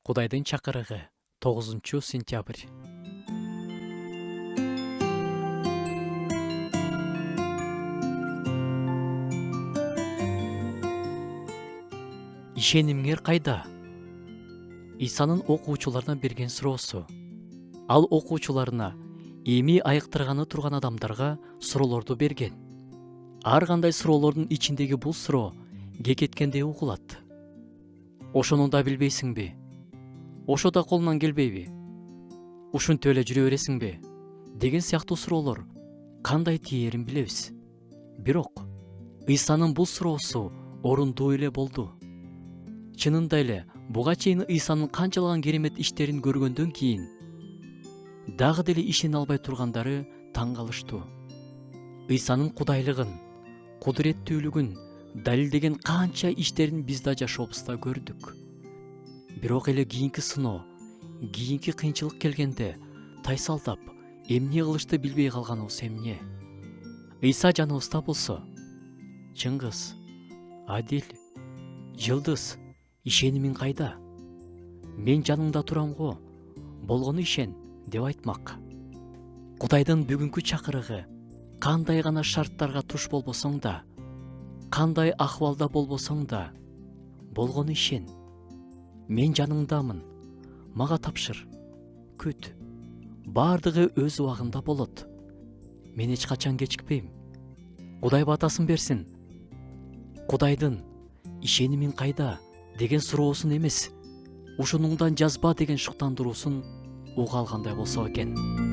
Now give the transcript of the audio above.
Кудайдын чакырыгы 9 сентябрь. Ишенимиңер кайда? Исанын окуучуларына берген суроосу. Ал окуучуларына эми айыктырганы турган адамдарга суроолорду берген. Ар кандай суроолордун ичиндеги бул суроо кекеткендей угулат. Ошону да билбейсиңби? Ошо да колуңан келбейби? Ушинтип эле жүрө бересиңби? Деген сыяктуу суроолор кандай тиерин билебиз. Бирок Исанын бул суроосу орундуу эле болду. Чынында эле буга чейин Исанын канчалаган керемет иштерин көргөндөн кийин дагы деле ишене албай тургандары таң калыштуу. Исанын кудайлыгын, кудуреттүүлүгүн далилдеген канча иштерин биз да жашообузда көрдүк. Бирок эле кийинки сыноо, кийинки кыйынчылык келгенде тайсалдап, эмне кылышты билбей калганыбыз эмне? Ыйса жаныбызда болсо, чыңгыз, адил, жылдыз, ишенимиң кайда? Мен жаныңда турам го, болгону ишен деп айтмак. Кудайдын бүгүнкү чакырыгы кандай гана шарттарга туш болбосоң да, кандай акыбалда болбосоң да, болгону ишен. Мен жаныңдамын, мага тапшыр, күт. Бардыгы өз убагында болот. Мен эч качан кечикпейм. Кудай батасын берсин. Кудайдын ишенимиң кайда деген суроосун эмес, ушунуңдан жазба деген шуктандыруусун уга алгандай болсо экен.